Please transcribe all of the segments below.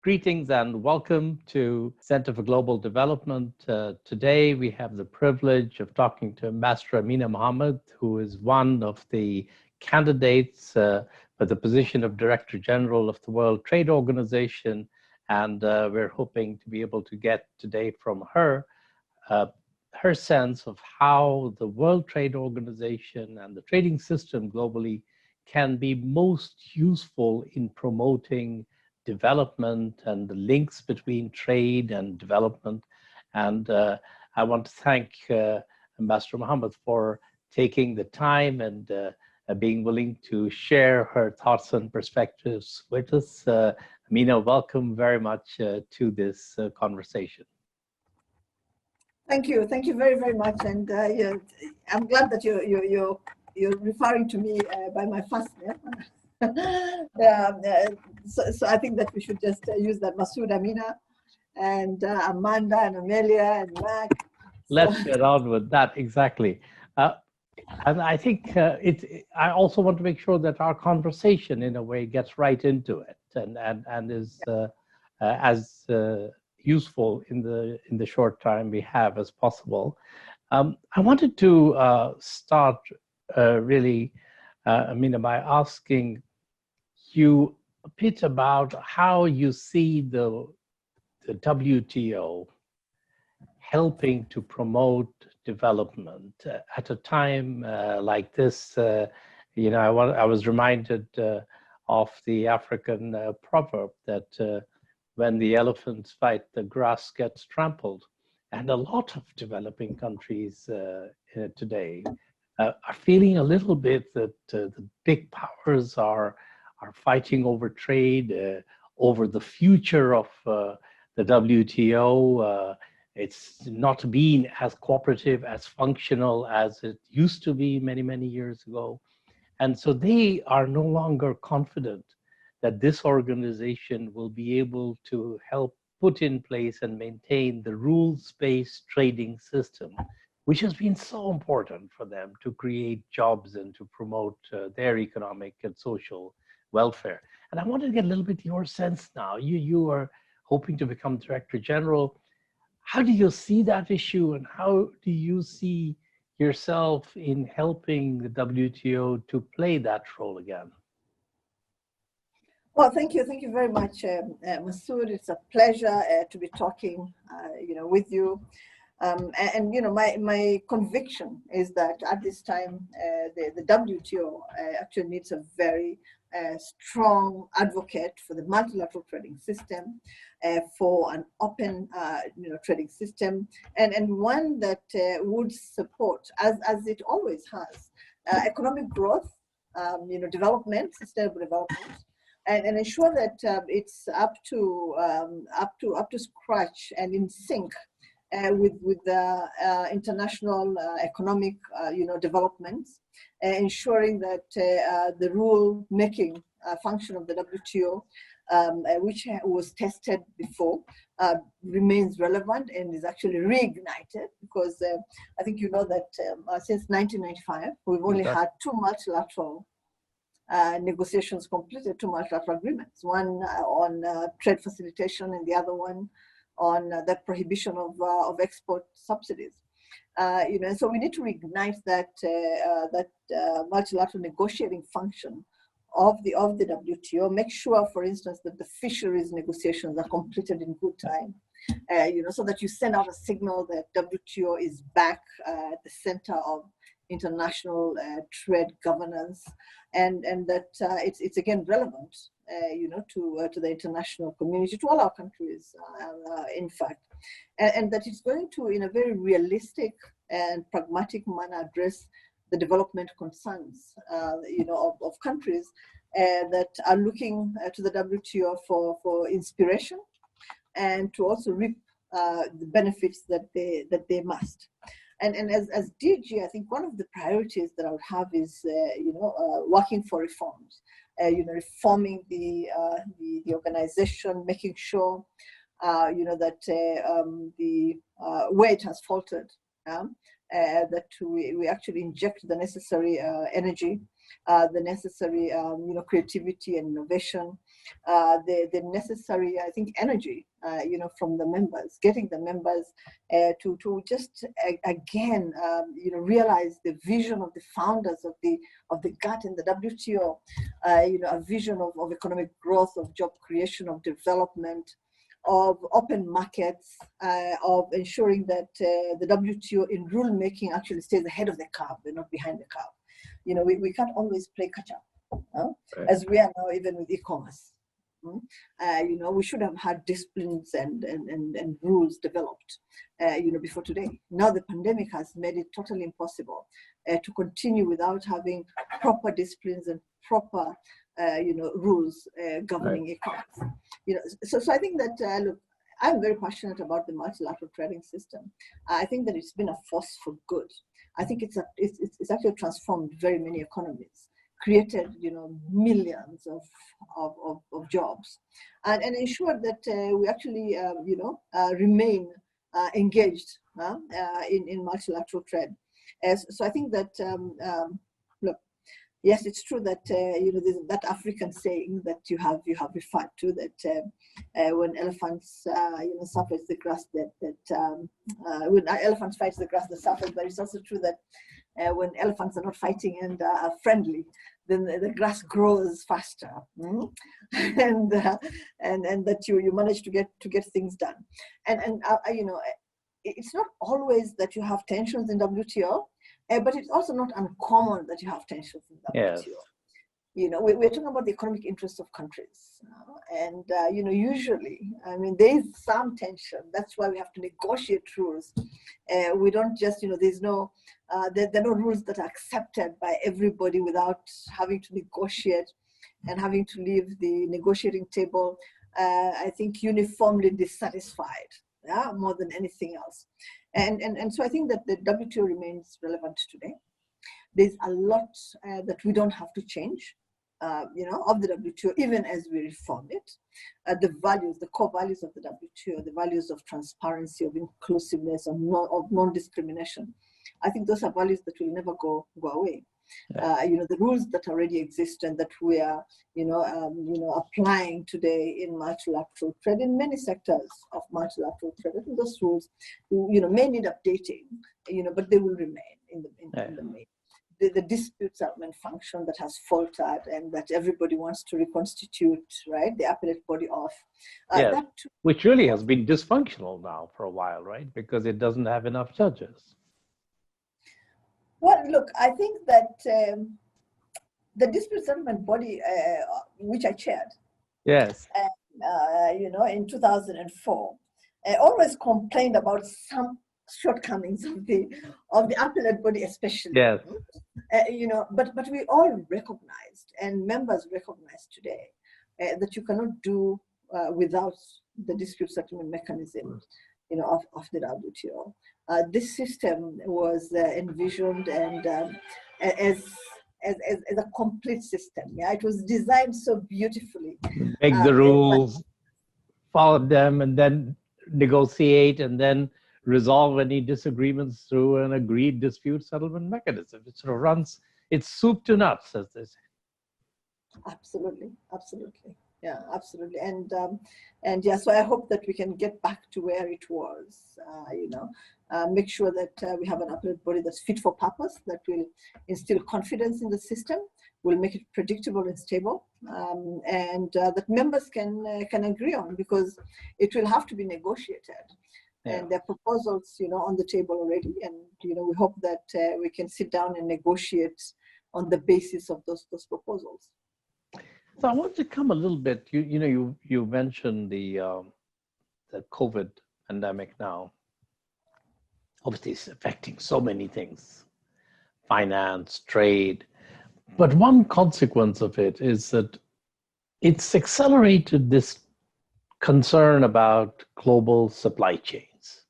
Greetings and welcome to Center for Global Development. Today we have the privilege of talking to Master Amina Mohamed, who is one of the candidates for the position of Director General of the World Trade Organization. And we're hoping to be able to get today from her her sense of how the World Trade Organization and the trading system globally can be most useful in promoting development and the links between trade and development. And I want to thank Ambassador Mohamed for taking the time and being willing to share her thoughts and perspectives with us. Amina, welcome very much to this conversation. Thank you very much, and yeah, I'm glad that you're referring to me by my first name. So I think that we should just use that. Masood, Amina, and Amanda, and Amelia, and Mac. Let's get on with that, exactly. And I think I also want to make sure that our conversation, in a way, gets right into it and is as useful in the short time we have as possible. I wanted to start really, Amina, by asking you a bit about how you see the WTO helping to promote development at a time like this. You know, I was reminded of the African proverb that when the elephants fight, the grass gets trampled. And a lot of developing countries today are feeling a little bit that the big powers are fighting over trade, over the future of the WTO. It's not been as cooperative, as functional as it used to be many, many years ago. And so they are no longer confident that this organization will be able to help put in place and maintain the rules-based trading system, which has been so important for them to create jobs and to promote their economic and social welfare. And I wanted to get a little bit your sense now. You are hoping to become Director General. How do you see that issue, and how do you see yourself in helping the WTO to play that role again? Well, thank you very much, Masood. It's a pleasure to be talking, with you. And you know, my conviction is that at this time, the WTO actually needs a very strong advocate for the multilateral trading system, for an open, trading system, and one that would support, as it always has, economic growth, development, sustainable development. And ensure that it's up to scratch and in sync with the international economic developments, ensuring that the rule making function of the WTO, which was tested before, remains relevant and is actually reignited, because I think you know that since 1995 we've only had two multilateral negotiations completed, two multilateral agreements, one on trade facilitation and the other one on the prohibition of export subsidies. So we need to reignite that multilateral negotiating function of the WTO. Make sure, for instance, that the fisheries negotiations are completed in good time. So that you send out a signal that WTO is back at the center of international trade governance, and that it's again relevant, to the international community, to all our countries, in fact, and that it's going to, in a very realistic and pragmatic manner, address the development concerns, of countries that are looking to the WTO for inspiration, and to also reap the benefits that they must. And as DG, I think one of the priorities that I would have is, working for reforms, reforming the organization, making sure, that the where it has faltered, that we actually inject the necessary energy, the necessary, creativity and innovation, the necessary, I think, energy, from the members, getting the members to just again, realize the vision of the founders of the GATT and the WTO, a vision of economic growth, of job creation, of development, of open markets, of ensuring that the WTO in rule making actually stays ahead of the curve and not behind the curve. We can't always play catch up, Right. as we are now, even with e-commerce. We should have had disciplines and rules developed, before today. Now the pandemic has made it totally impossible to continue without having proper disciplines and proper, rules governing e-commerce. So I think that, look, I'm very passionate about the multilateral trading system. I think that it's been a force for good. I think it's actually transformed very many economies, created millions of jobs, and ensured that we actually remain engaged in multilateral trade. So I think that look, yes, it's true that there's that African saying that you have referred to, that when elephants suffers the grass that when elephants fight the grass that suffers, but it's also true that when elephants are not fighting and are friendly, then the grass grows faster, and that you manage to get things done, and it's not always that you have tensions in WTO, but it's also not uncommon that you have tensions in WTO. Yes. We're talking about the economic interests of countries, and usually, I mean, there is some tension. That's why we have to negotiate rules. We don't just, there's no, there are no rules that are accepted by everybody without having to negotiate and having to leave the negotiating table, I think, uniformly dissatisfied, more than anything else. And so I think that the WTO remains relevant today. There's a lot that we don't have to change, of the WTO, even as we reform it. The values, the core values of the WTO, the values of transparency, of inclusiveness, of non-discrimination. I think those are values that will never go away. Yeah. The rules that already exist and that we are, applying today in multilateral trade, in many sectors of multilateral trade. I think those rules, may need updating, but they will remain in the main. The dispute settlement function that has faltered and that everybody wants to reconstitute, right, the appellate body of. Yes. Which really has been dysfunctional now for a while, right? Because it doesn't have enough judges. Well, look, I think that the dispute settlement body, which I chaired, yes, in 2004, always complained about some shortcomings of the appellate body, especially. yes, but we all recognized, and members recognize today, that you cannot do without the dispute settlement mechanism, of the WTO. This system was envisioned and as a complete system. Yeah, it was designed so beautifully. make the rules, follow them, and then negotiate, and then resolve any disagreements through an agreed dispute settlement mechanism. It sort of runs, it's soup to nuts, as they say. Absolutely. Yeah, absolutely. And yeah, so I hope that we can get back to where it was, make sure that we have an appellate body that's fit for purpose, that will instill confidence in the system, will make it predictable and stable, and that members can agree on, because it will have to be negotiated. Yeah. And there are proposals, on the table already, and we hope that we can sit down and negotiate on the basis of those proposals. So I want to come a little bit. You mentioned the COVID pandemic now. Obviously, it's affecting so many things, finance, trade. But one consequence of it is that it's accelerated this concern about global supply chains.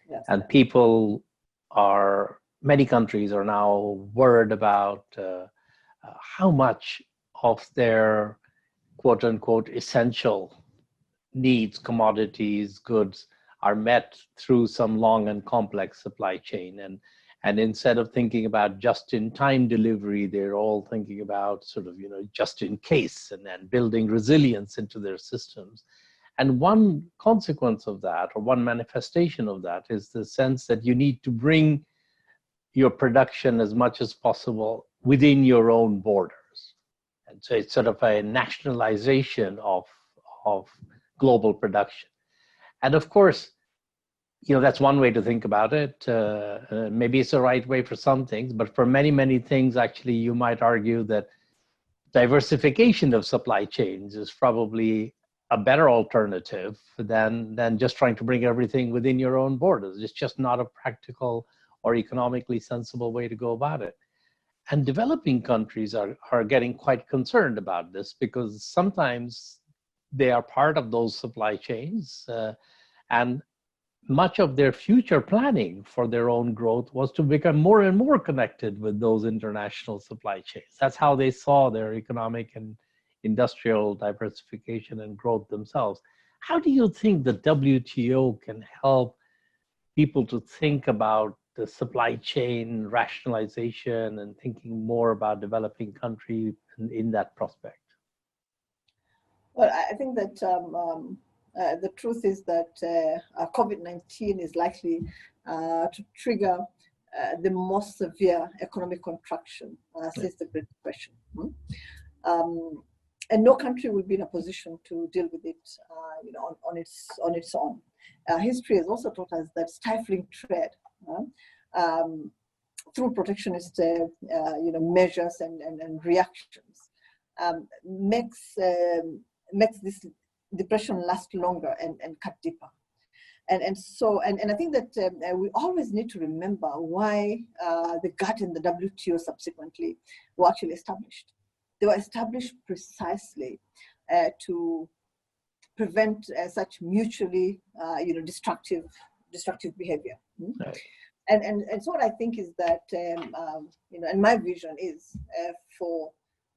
Yes. And many countries are now worried about how much of their quote unquote essential needs, commodities, goods are met through some long and complex supply chain. And instead of thinking about just-in-time delivery, they're all thinking about sort of, just in case, and then building resilience into their systems. And one consequence of that, or one manifestation of that, is the sense that you need to bring your production as much as possible within your own borders. And so it's sort of a nationalization of global production. And of course, that's one way to think about it. Maybe it's the right way for some things, but for many, many things, actually, you might argue that diversification of supply chains is probably a better alternative than just trying to bring everything within your own borders. It's just not a practical or economically sensible way to go about it. And developing countries are getting quite concerned about this, because sometimes they are part of those supply chains, and much of their future planning for their own growth was to become more and more connected with those international supply chains. That's how they saw their economic and industrial diversification and growth themselves. How do you think the WTO can help people to think about the supply chain rationalization and thinking more about developing countries in that prospect? Well, I think that the truth is that COVID-19 is likely to trigger the most severe economic contraction since the Great Depression. And no country will be in a position to deal with it, on its own. History has also taught us that stifling trade through protectionist, measures and reactions makes this depression last longer and cut deeper. And I think that we always need to remember why the GATT and the WTO subsequently were actually established. They were established precisely to prevent such mutually, destructive behavior. Right. And so what I think is that, and my vision is for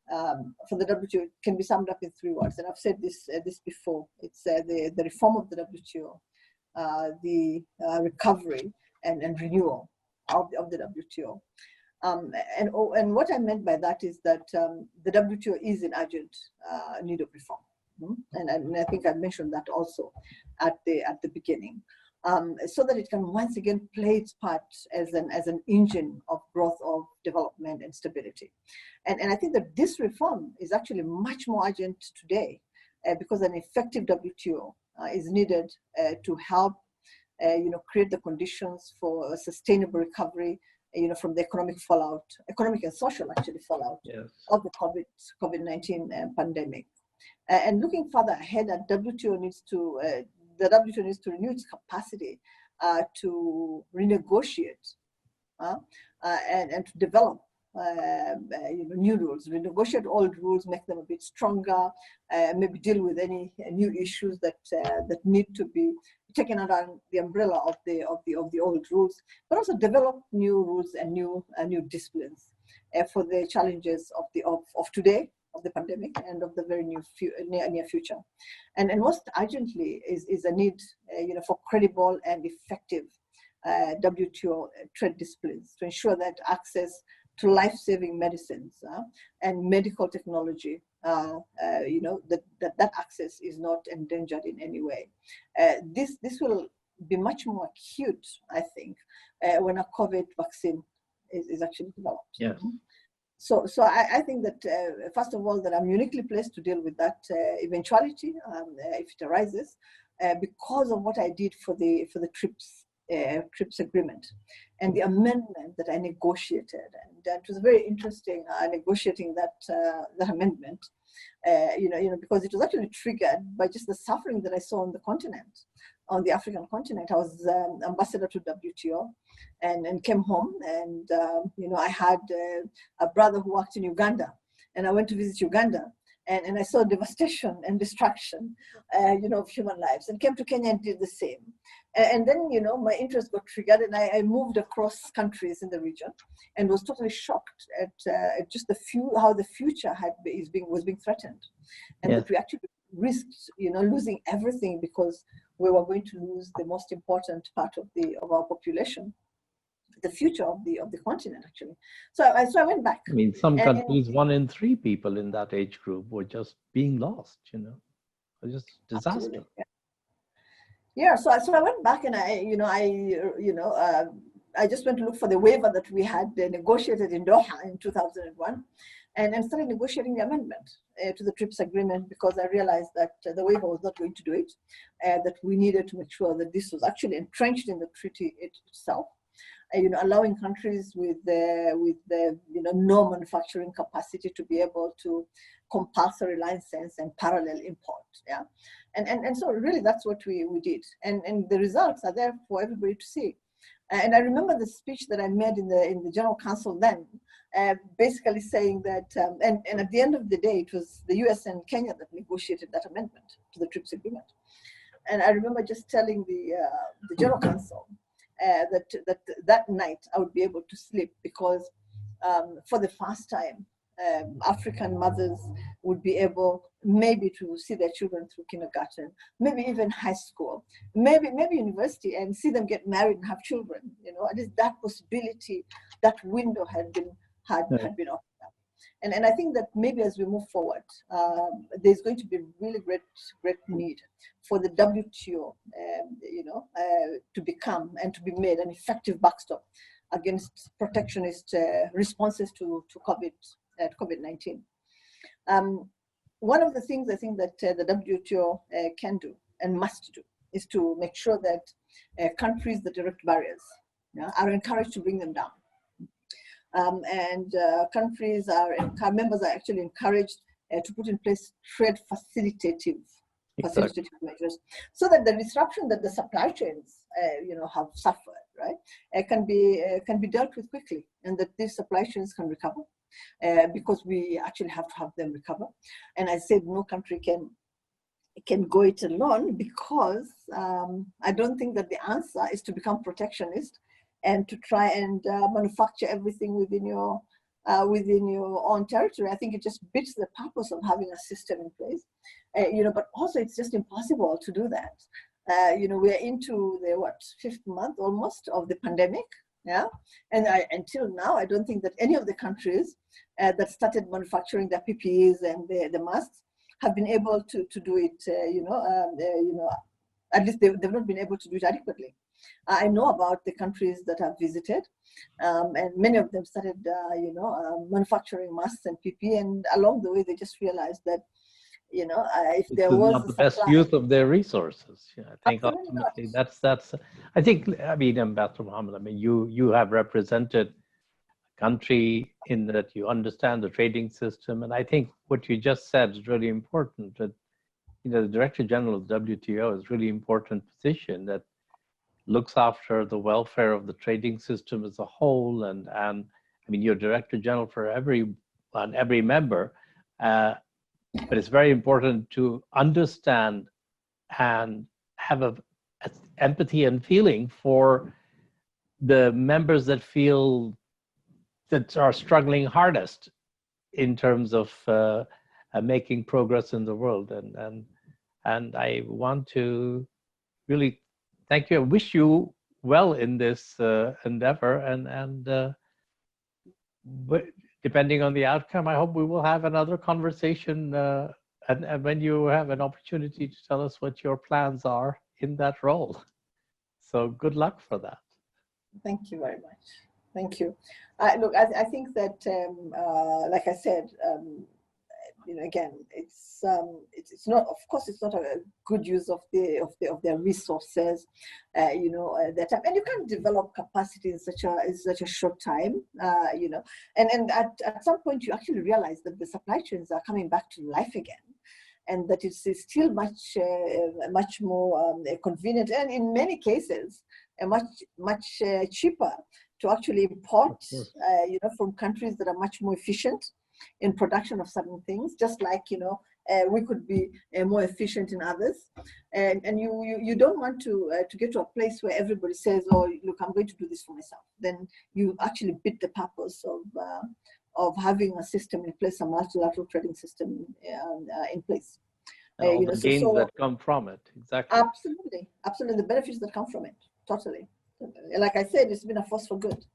the WTO can be summed up in 3 words, and I've said this before. It's the reform of the WTO, the recovery and renewal of the WTO. And what I meant by that is that the WTO is in urgent need of reform, and I think I mentioned that also at the beginning, so that it can once again play its part as an engine of growth, of development and stability. And I think that this reform is actually much more urgent today because an effective WTO is needed to help create the conditions for a sustainable recovery, from the economic and social actually fallout of the COVID-19 pandemic. And looking further ahead, the WTO needs to renew its capacity to renegotiate and to develop new rules, renegotiate old rules, make them a bit stronger, maybe deal with any new issues that need to be taken under the umbrella of the old rules, but also develop new rules and new disciplines for the challenges of today, of the pandemic, and of the very near future. And most urgently is a need for credible and effective WTO trade disciplines to ensure that access to life-saving medicines and medical technology, that access is not endangered in any way. This will be much more acute, I think, when a COVID vaccine is actually developed. Yes. So I think that first of all, that I'm uniquely placed to deal with that eventuality if it arises, because of what I did for the TRIPS agreement and the amendment that I negotiated, and it was very interesting negotiating that amendment. Because it was actually triggered by just the suffering that I saw on the continent, on the African continent. I was ambassador to WTO and came home, and I had a brother who worked in Uganda, and I went to visit Uganda, and I saw devastation and destruction, of human lives, and came to Kenya and did the same. And then, my interest got triggered, and I moved across countries in the region, and was totally shocked at just how the future was being threatened, and that we actually risked, losing everything because we were going to lose the most important part of our population. the future of the continent, actually. So I went back. I mean, some And, countries, 1 in 3 people in that age group were just being lost, you know, it was just disaster. Absolutely, yeah. Yeah, so I went back and I just went to look for the waiver that we had negotiated in Doha in 2001, and started negotiating the amendment to the TRIPS agreement, because I realized that the waiver was not going to do it, that we needed to make sure that this was actually entrenched in the treaty itself. Allowing countries with the no manufacturing capacity to be able to compulsory license and parallel import. Yeah, and so really that's what we did, and the results are there for everybody to see. And I remember the speech that I made in the General Council then, basically saying that, and at the end of the day, it was the US and Kenya that negotiated that amendment to the TRIPS agreement. And I remember just telling the General Council that night I would be able to sleep, because for the first time, African mothers would be able maybe to see their children through kindergarten, maybe even high school, maybe university, and see them get married and have children. At least that possibility, that window had been opened up. And I think that maybe as we move forward, there's going to be really great need for the WTO, to become and to be made an effective backstop against protectionist responses to COVID-19. One of the things I think that the WTO can do and must do is to make sure that countries that erect barriers are encouraged to bring them down. Members are actually encouraged to put in place trade facilitative measures, so that the disruption that the supply chains have suffered, right, can be dealt with quickly, and that these supply chains can recover, because we actually have to have them recover. And I said no country can go it alone, because I don't think that the answer is to become protectionist and to try and manufacture everything within your own territory. I think it just beats the purpose of having a system in place. But also it's just impossible to do that. We're into the 5th month almost of the pandemic. Yeah, and until now, I don't think that any of the countries that started manufacturing their PPEs and the masks have been able to do it. At least they've not been able to do it adequately. I know about the countries that I've visited, and many of them started, manufacturing masks and PPE, and along the way they just realized that, if there was not the best use of their resources. Yeah, I think Absolutely ultimately not. that's. I think, Ambassador Mohamed, you have represented a country in that you understand the trading system, and I think what you just said is really important. That the Director General of WTO is really important position that looks after the welfare of the trading system as a whole, and you're Director General for every member, but it's very important to understand and have empathy and feeling for the members that are struggling hardest in terms of making progress in the world, and I want to really thank you. I wish you well in this endeavor, and depending on the outcome, I hope we will have another conversation, and when you have an opportunity to tell us what your plans are in that role. So good luck for that. Thank you very much. Thank you. Look, I think that, like I said, again, it's not. Of course, it's not a good use of their resources, their time, and you can't develop capacity in such a short time, And at some point, you actually realize that the supply chains are coming back to life again, and that it's still much more convenient, and in many cases, much cheaper to actually import, from countries that are much more efficient in production of certain things, just like we could be more efficient in others, and you don't want to get to a place where everybody says, oh, look, I'm going to do this for myself. Then you actually beat the purpose of having a system in place, a multilateral trading system in place. And all the gains that come from it, exactly. Absolutely, the benefits that come from it, totally. Like I said, it's been a force for good.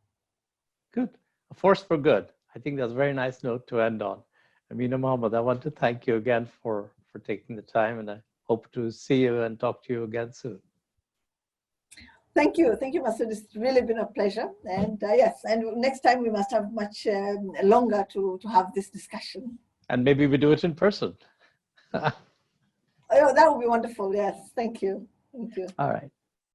Good. A force for good. I think that's a very nice note to end on. Amina, Mohamed, I want to thank you again for taking the time, and I hope to see you and talk to you again soon. Thank you, Masood. It's really been a pleasure. And yes, and next time we must have much longer to have this discussion. And maybe we do it in person. Oh, that would be wonderful. Yes, thank you. Thank you. All right.